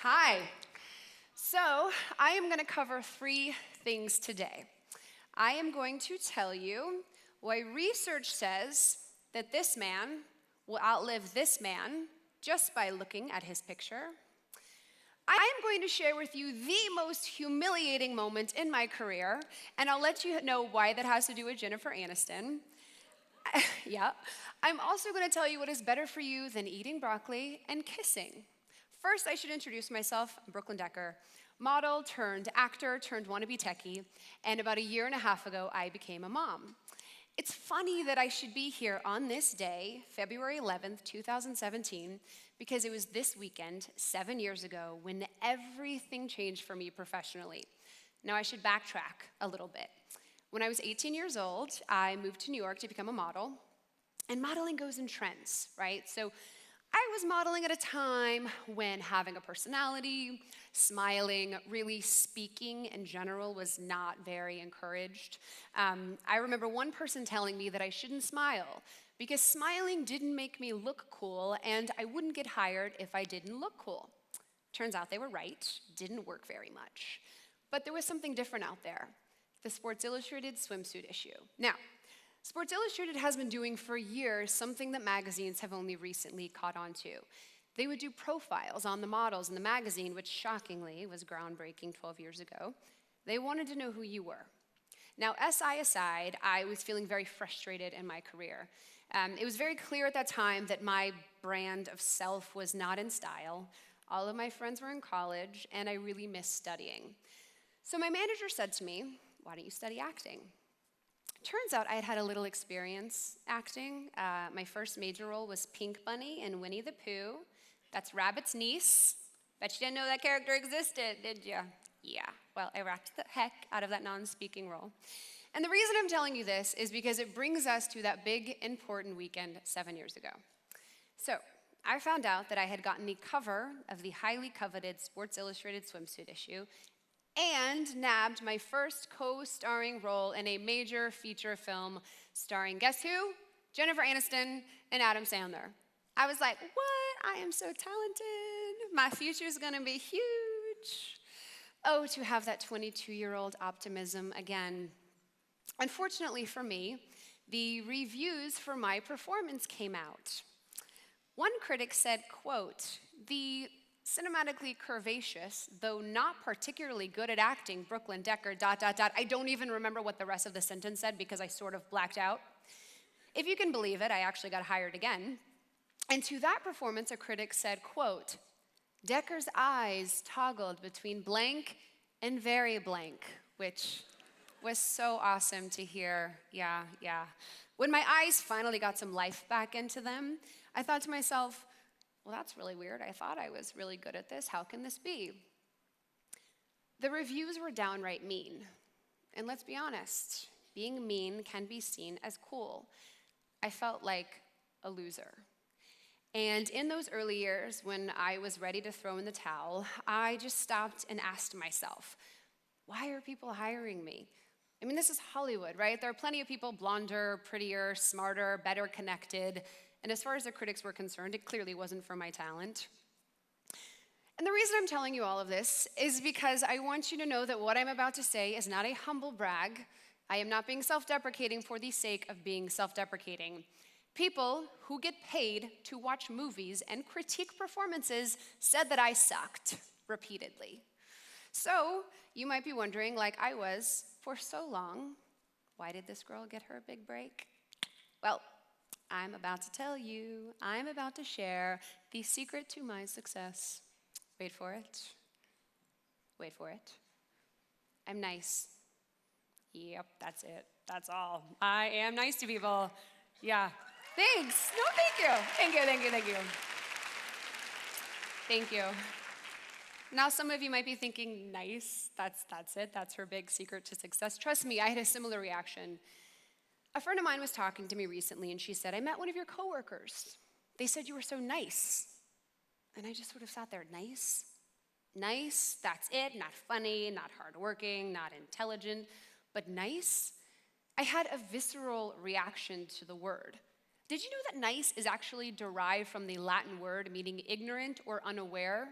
Hi. So, I am going to cover three things today. I am going to tell you why research says that this man will outlive this man just by looking at his picture. I am going to share with you the most humiliating moment in my career, and I'll let you know why that has to do with Jennifer Aniston. Yeah. I'm also going to tell you what is better for you than eating broccoli and kissing. First, I should introduce myself. I'm Brooklyn Decker, model turned actor turned wannabe techie, and about a year and a half ago, I became a mom. It's funny that I should be here on this day, February 11th, 2017, because it was this weekend, 7 years ago, when everything changed for me professionally. Now, I should backtrack a little bit. When I was 18 years old, I moved to New York to become a model, and modeling goes in trends, right? So I was modeling at a time when having a personality, smiling, really speaking in general was not very encouraged. I remember one person telling me that I shouldn't smile because smiling didn't make me look cool and I wouldn't get hired if I didn't look cool. Turns out they were right, didn't work very much. But there was something different out there, the Sports Illustrated swimsuit issue. Now, Sports Illustrated has been doing for years something that magazines have only recently caught on to. They would do profiles on the models in the magazine, which shockingly was groundbreaking 12 years ago. They wanted to know who you were. Now, SI aside, I was feeling very frustrated in my career. It was very clear at that time that my brand of self was not in style. All of my friends were in college, and I really missed studying. So my manager said to me, "Why don't you study acting?" Turns out I had had a little experience acting. My first major role was Pink Bunny in Winnie the Pooh. That's Rabbit's niece. Bet you didn't know that character existed, did you? Yeah, well, I rocked the heck out of that non-speaking role. And the reason I'm telling you this is because it brings us to that big, important weekend 7 years ago. So, I found out that I had gotten the cover of the highly coveted Sports Illustrated swimsuit issue and nabbed my first co-starring role in a major feature film starring, guess who? Jennifer Aniston and Adam Sandler. I was like, what? I am so talented. My future's gonna be huge. Oh, to have that 22-year-old optimism again. Unfortunately for me, the reviews for my performance came out. One critic said, quote, "The cinematically curvaceous, though not particularly good at acting, Brooklyn Decker, ... I don't even remember what the rest of the sentence said because I sort of blacked out. If you can believe it, I actually got hired again. And to that performance, a critic said, quote, "Decker's eyes toggled between blank and very blank," which was so awesome to hear. Yeah. When my eyes finally got some life back into them, I thought to myself, well, that's really weird. I thought I was really good at this. How can this be? The reviews were downright mean. And let's be honest, being mean can be seen as cool. I felt like a loser. And in those early years, when I was ready to throw in the towel, I just stopped and asked myself, why are people hiring me? I mean, this is Hollywood, right? There are plenty of people blonder, prettier, smarter, better connected. And as far as the critics were concerned, it clearly wasn't for my talent. And the reason I'm telling you all of this is because I want you to know that what I'm about to say is not a humble brag. I am not being self-deprecating for the sake of being self-deprecating. People who get paid to watch movies and critique performances said that I sucked repeatedly. So you might be wondering, like I was for so long, why did this girl get her big break? Well, I'm about to tell you. I'm about to share the secret to my success. Wait for it. Wait for it. I'm nice. Yep, that's it. That's all. I am nice to people. Yeah. Thanks. No, thank you. Thank you. Now some of you might be thinking, nice, that's it. That's her big secret to success. Trust me, I had a similar reaction. A friend of mine was talking to me recently, and she said, I met one of your coworkers. They said you were so nice. And I just sort of sat there, nice? Nice, that's it, not funny, not hardworking, not intelligent, but nice? I had a visceral reaction to the word. Did you know that nice is actually derived from the Latin word meaning ignorant or unaware?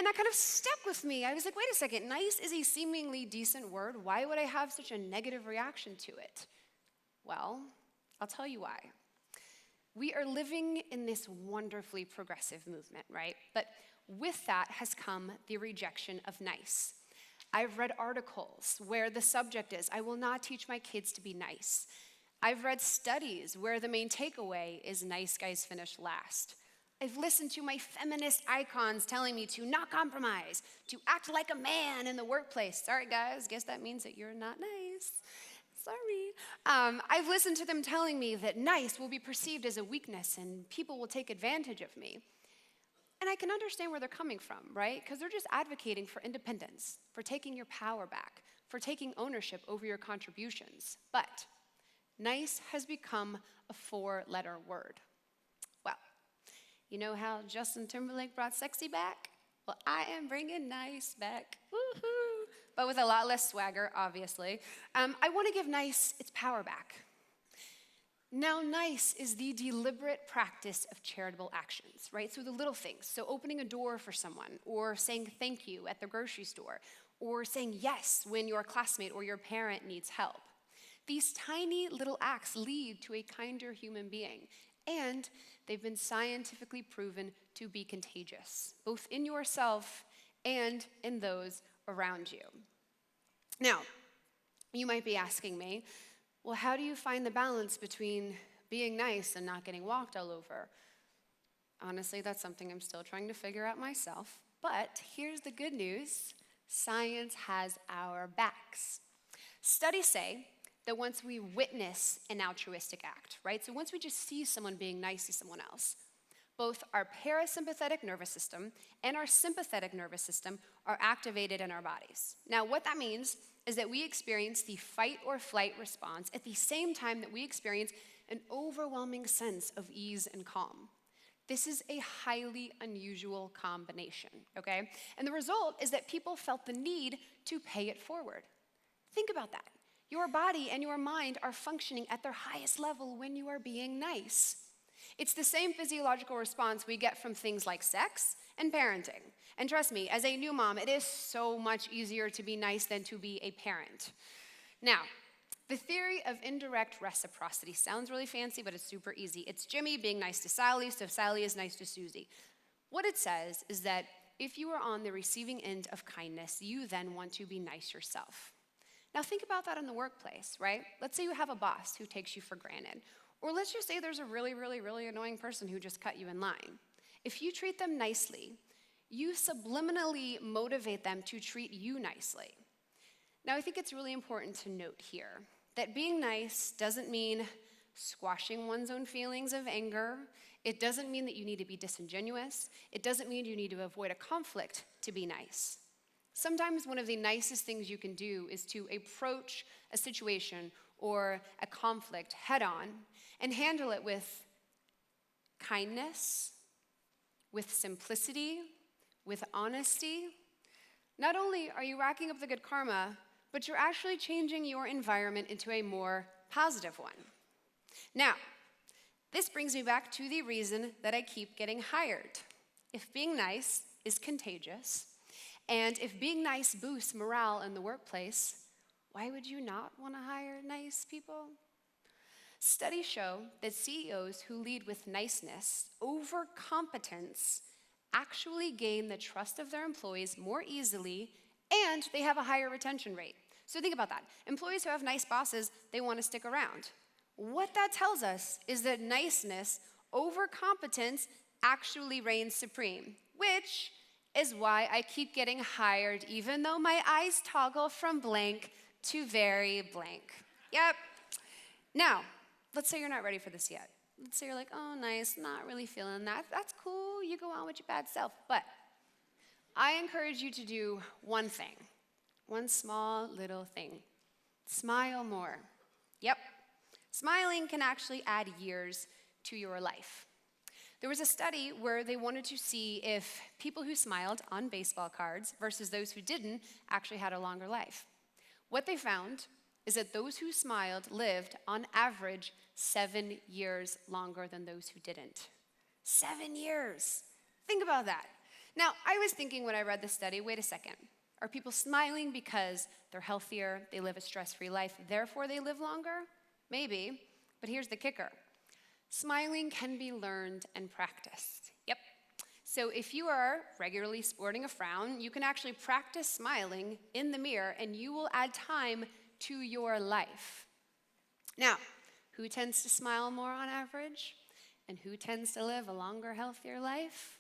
And that kind of stuck with me. I was like, wait a second, nice is a seemingly decent word. Why would I have such a negative reaction to it? Well, I'll tell you why. We are living in this wonderfully progressive movement, right? But with that has come the rejection of nice. I've read articles where the subject is, I will not teach my kids to be nice. I've read studies where the main takeaway is nice guys finish last. I've listened to my feminist icons telling me to not compromise, to act like a man in the workplace. Sorry, guys, guess that means that you're not nice. Sorry. I've listened to them telling me that nice will be perceived as a weakness and people will take advantage of me. And I can understand where they're coming from, right? Because they're just advocating for independence, for taking your power back, for taking ownership over your contributions. But nice has become a 4-letter word. Well, you know how Justin Timberlake brought sexy back? Well, I am bringing nice back. Woohoo! But with a lot less swagger, obviously. I want to give nice its power back. Now, nice is the deliberate practice of charitable actions, right? So the little things. So opening a door for someone, or saying thank you at the grocery store, or saying yes when your classmate or your parent needs help. These tiny little acts lead to a kinder human being, and they've been scientifically proven to be contagious, both in yourself and in those around you. Now, you might be asking me, well, how do you find the balance between being nice and not getting walked all over? Honestly, that's something I'm still trying to figure out myself. But here's the good news. Science has our backs. Studies say that once we witness an altruistic act, right? So once we just see someone being nice to someone else, both our parasympathetic nervous system and our sympathetic nervous system are activated in our bodies. Now, what that means is that we experience the fight or flight response at the same time that we experience an overwhelming sense of ease and calm. This is a highly unusual combination, okay? And the result is that people felt the need to pay it forward. Think about that. Your body and your mind are functioning at their highest level when you are being nice. It's the same physiological response we get from things like sex and parenting. And trust me, as a new mom, it is so much easier to be nice than to be a parent. Now, the theory of indirect reciprocity sounds really fancy, but it's super easy. It's Jimmy being nice to Sally, so Sally is nice to Susie. What it says is that if you are on the receiving end of kindness, you then want to be nice yourself. Now think about that in the workplace, right? Let's say you have a boss who takes you for granted. Or let's just say there's a really, really, really annoying person who just cut you in line. If you treat them nicely, you subliminally motivate them to treat you nicely. Now, I think it's really important to note here that being nice doesn't mean squashing one's own feelings of anger. It doesn't mean that you need to be disingenuous. It doesn't mean you need to avoid a conflict to be nice. Sometimes one of the nicest things you can do is to approach a situation or a conflict head on and handle it with kindness, with simplicity, with honesty. Not only are you racking up the good karma, but you're actually changing your environment into a more positive one. Now, this brings me back to the reason that I keep getting hired. If being nice is contagious, and if being nice boosts morale in the workplace, why would you not want to hire nice people? Studies show that CEOs who lead with niceness over competence actually gain the trust of their employees more easily, and they have a higher retention rate. So think about that. Employees who have nice bosses, they want to stick around. What that tells us is that niceness over competence actually reigns supreme, which is why I keep getting hired, even though my eyes toggle from blank to very blank. Yep. Now, let's say you're not ready for this yet. Let's say you're like, oh, nice, not really feeling that. That's cool, you go on with your bad self. But I encourage you to do one thing, one small little thing. Smile more. Yep. Smiling can actually add years to your life. There was a study where they wanted to see if people who smiled on baseball cards versus those who didn't actually had a longer life. What they found is that those who smiled lived, on average, 7 years longer than those who didn't. 7 years. Think about that. Now, I was thinking when I read this study, wait a second. Are people smiling because they're healthier, they live a stress-free life, therefore they live longer? Maybe, but here's the kicker. Smiling can be learned and practiced. Yep. So if you are regularly sporting a frown, you can actually practice smiling in the mirror and you will add time to your life. Now, who tends to smile more on average? And who tends to live a longer, healthier life?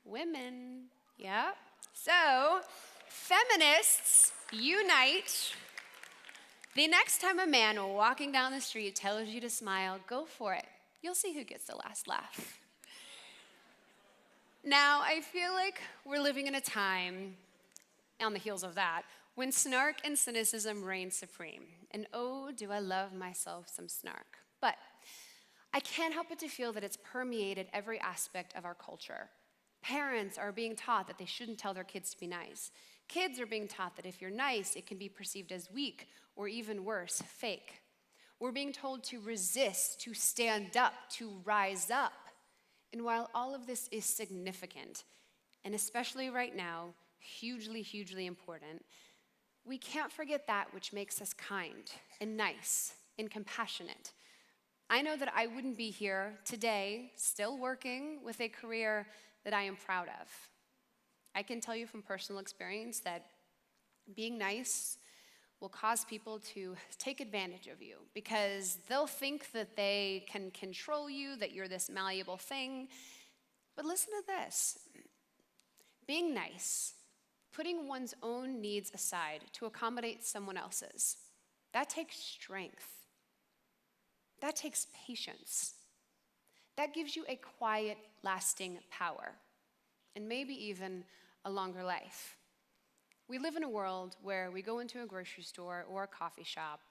Women. Yeah. So, feminists, unite. The next time a man walking down the street tells you to smile, go for it. You'll see who gets the last laugh. Now, I feel like we're living in a time, on the heels of that, when snark and cynicism reign supreme. And oh, do I love myself some snark. But I can't help but to feel that it's permeated every aspect of our culture. Parents are being taught that they shouldn't tell their kids to be nice. Kids are being taught that if you're nice, it can be perceived as weak, or even worse, fake. We're being told to resist, to stand up, to rise up. And while all of this is significant, and especially right now, hugely, hugely important, we can't forget that which makes us kind and nice and compassionate. I know that I wouldn't be here today, still working with a career that I am proud of. I can tell you from personal experience that being nice will cause people to take advantage of you because they'll think that they can control you, that you're this malleable thing. But listen to this. Being nice, putting one's own needs aside to accommodate someone else's, that takes strength. That takes patience. That gives you a quiet, lasting power, and maybe even a longer life. We live in a world where we go into a grocery store or a coffee shop,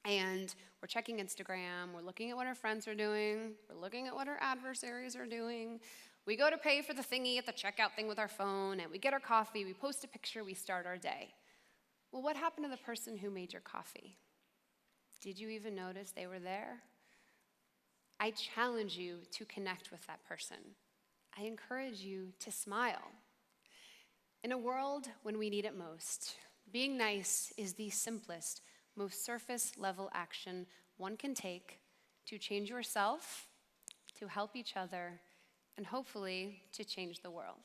and we're checking Instagram, we're looking at what our friends are doing, we're looking at what our adversaries are doing. We go to pay for the thingy at the checkout thing with our phone, and we get our coffee, we post a picture, we start our day. Well, what happened to the person who made your coffee? Did you even notice they were there? I challenge you to connect with that person. I encourage you to smile. In a world when we need it most, being nice is the simplest, most surface-level action one can take to change yourself, to help each other, and hopefully to change the world.